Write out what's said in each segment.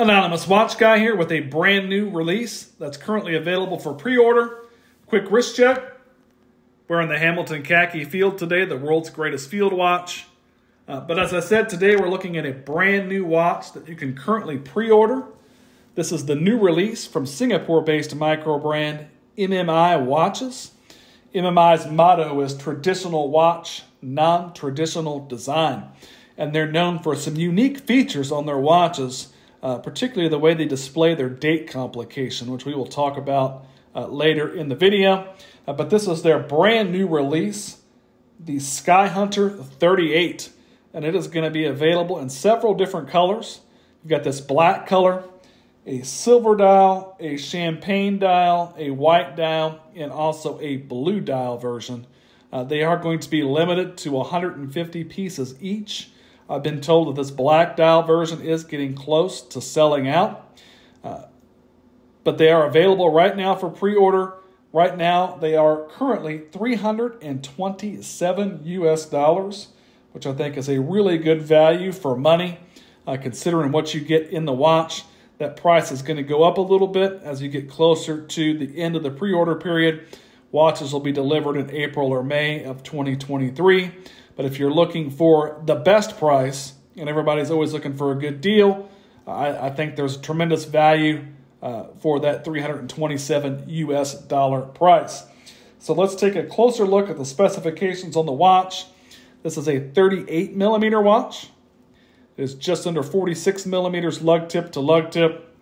Anonymous Watch Guy here with a brand new release that's currently available for pre-order. Quick wrist check. We're in the Hamilton Khaki Field today, the world's greatest field watch. But as I said, today we're looking at a brand new watch that you can currently pre-order. This is the new release from Singapore-based micro brand MMI Watches. MMI's motto is traditional watch, non-traditional design. And they're known for some unique features on their watches, particularly the way they display their date complication, which we will talk about later in the video. But this is their brand new release, the Sky Hunter 38. And it is going to be available in several different colors. You've got this black color, a silver dial, a champagne dial, a white dial, and also a blue dial version. They are going to be limited to 150 pieces each. I've been told that this black dial version is getting close to selling out. But they are available right now for pre-order. Right now, they are currently $327 US, which I think is a really good value for money, considering what you get in the watch. That price is going to go up a little bit as you get closer to the end of the pre-order period. Watches will be delivered in April or May of 2023. But if you're looking for the best price, and everybody's always looking for a good deal, I think there's tremendous value for that $327 US price. So let's take a closer look at the specifications on the watch. This is a 38 millimeter watch. It is just under 46 millimeters lug tip to lug tip.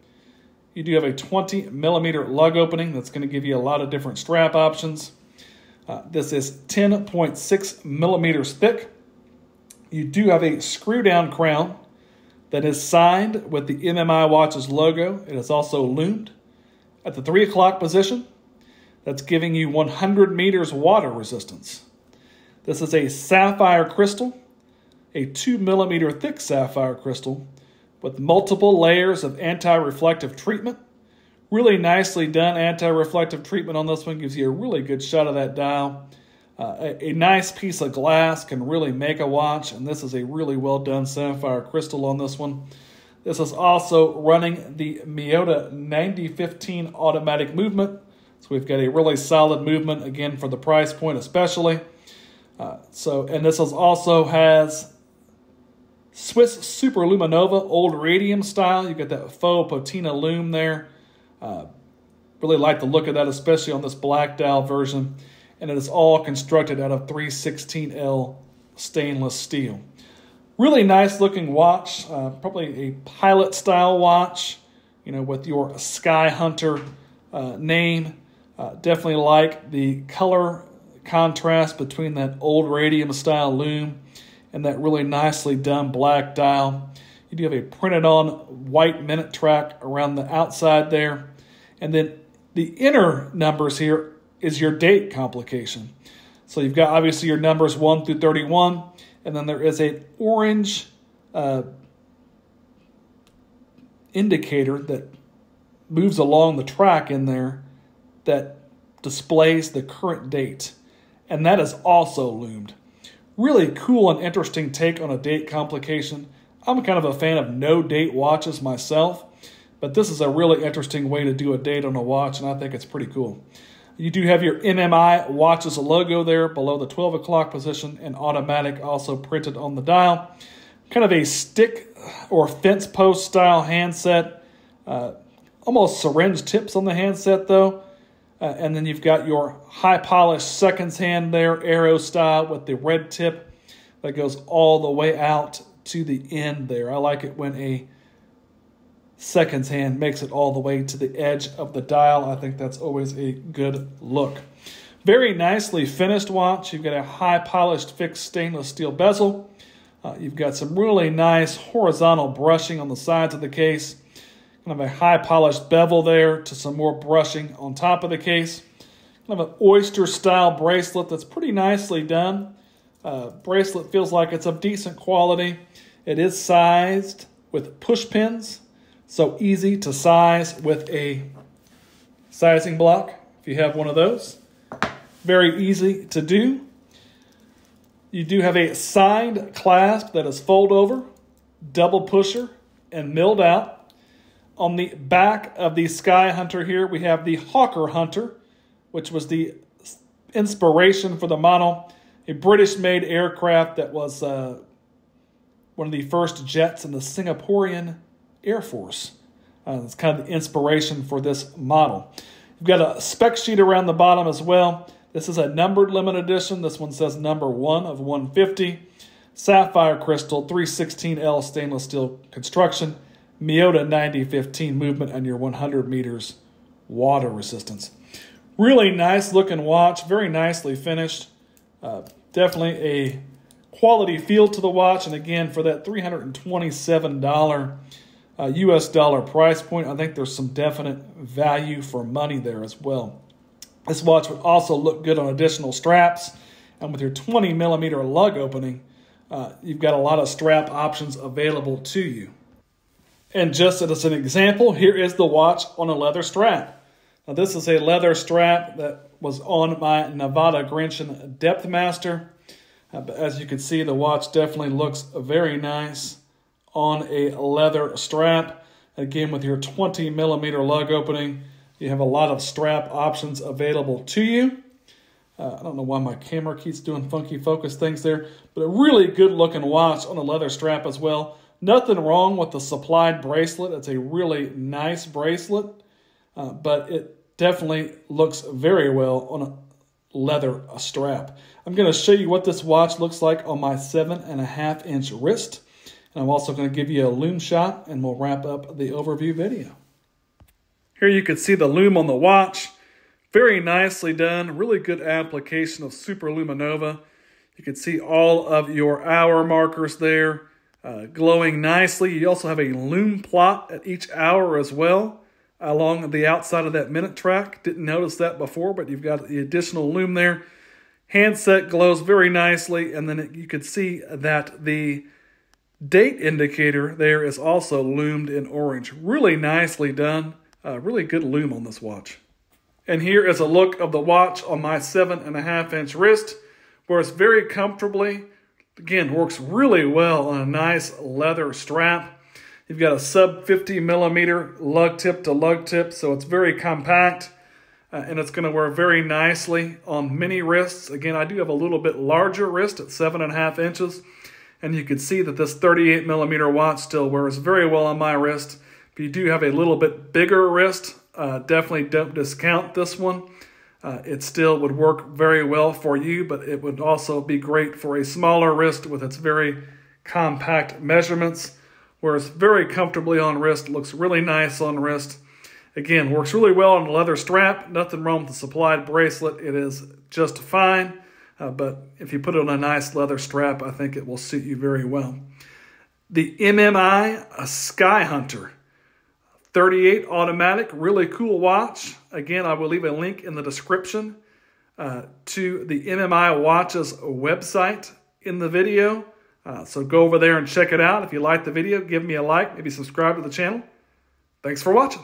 You do have a 20 millimeter lug opening that's going to give you a lot of different strap options. This is 10.6 millimeters thick. You do have a screw down crown that is signed with the MMI watch's logo. It is also loomed at the 3 o'clock position. That's giving you 100 meters water resistance. This is a sapphire crystal, a 2 millimeter thick sapphire crystal with multiple layers of anti-reflective treatment. Really nicely done anti-reflective treatment on this one. Gives you a really good shot of that dial. A nice piece of glass can really make a watch, and this is a really well done sapphire crystal on this one. This is also running the Miyota 9015 automatic movement. So we've got a really solid movement, again, for the price point especially. And this also has Swiss Superluminova old radium style. You've got that faux patina lume there. Really like the look of that, especially on this black dial version. And it is all constructed out of 316L stainless steel. Really nice looking watch. Probably a pilot style watch, you know, with your Sky Hunter name. Definitely like the color contrast between that old radium style lume and that really nicely done black dial. You do have a printed on white minute track around the outside there. And then the inner numbers here is your date complication. So you've got obviously your numbers 1 through 31, and then there is an orange indicator that moves along the track in there that displays the current date. And that is also loomed. Really cool and interesting take on a date complication. I'm kind of a fan of no date watches myself, but this is a really interesting way to do a date on a watch, and I think it's pretty cool. You do have your MMI watches logo there below the 12 o'clock position, and automatic also printed on the dial. Kind of a stick or fence post style handset. Almost syringe tips on the handset though. And then you've got your high polished seconds hand there, arrow style with the red tip that goes all the way out to the end there. I like it when a seconds hand makes it all the way to the edge of the dial. I think that's always a good look. Very nicely finished watch. You've got a high polished fixed stainless steel bezel. You've got some really nice horizontal brushing on the sides of the case. Kind of a high polished bevel there to some more brushing on top of the case. Kind of an oyster style bracelet that's pretty nicely done. Bracelet feels like it's of decent quality. It is sized with push pins. So easy to size with a sizing block, if you have one of those. Very easy to do. You do have a side clasp that is fold over, double pusher, and milled out. On the back of the Sky Hunter here, we have the Hawker Hunter, which was the inspiration for the model. A British-made aircraft that was one of the first jets in the Singaporean Air Force. It's kind of the inspiration for this model. You've got a spec sheet around the bottom as well. This is a numbered limited edition. This one says number 1 of 150. Sapphire crystal, 316L stainless steel construction. Miyota 9015 movement and your 100 meters water resistance. Really nice looking watch, very nicely finished. Definitely a quality feel to the watch. And again, for that $327 US dollar price point, I think there's some definite value for money there as well. This watch would also look good on additional straps. And with your 20 millimeter lug opening, you've got a lot of strap options available to you. And just as an example, here is the watch on a leather strap. Now this is a leather strap that was on my Nevada Grenchen Depth Master. But as you can see, the watch definitely looks very nice on a leather strap. Again, with your 20 millimeter lug opening, you have a lot of strap options available to you. I don't know why my camera keeps doing funky focus things there, but a really good looking watch on a leather strap as well. Nothing wrong with the supplied bracelet. It's a really nice bracelet, but it definitely looks very well on a leather strap. I'm going to show you what this watch looks like on my 7.5 inch wrist. And I'm also going to give you a lume shot, and we'll wrap up the overview video. Here you can see the lume on the watch. Very nicely done. Really good application of Super Luminova. You can see all of your hour markers there glowing nicely. You also have a lume plot at each hour as well along the outside of that minute track. Didn't notice that before, but you've got the additional lume there. Handset glows very nicely, and then you can see that the date indicator there is also lumed in orange. Really nicely done. Really good lume on this watch. And here is a look of the watch on my 7.5 inch wrist, where it's very comfortably, again, works really well on a nice leather strap. You've got a sub 50 millimeter lug tip to lug tip, so it's very compact, and it's going to wear very nicely on mini wrists. Again, I do have a little bit larger wrist at 7.5 inches, and you can see that this 38 millimeter watch still wears very well on my wrist. If you do have a little bit bigger wrist, definitely don't discount this one. It still would work very well for you, but it would also be great for a smaller wrist with its very compact measurements, where it's very comfortably on wrist, looks really nice on wrist. Again, works really well on the leather strap. Nothing wrong with the supplied bracelet. It is just fine, but if you put it on a nice leather strap, I think it will suit you very well. The MMI Sky Hunter 38 automatic, really cool watch. Again, I will leave a link in the description to the MMI Watches website in the video. So go over there and check it out. If you like the video, give me a like, maybe subscribe to the channel. Thanks for watching.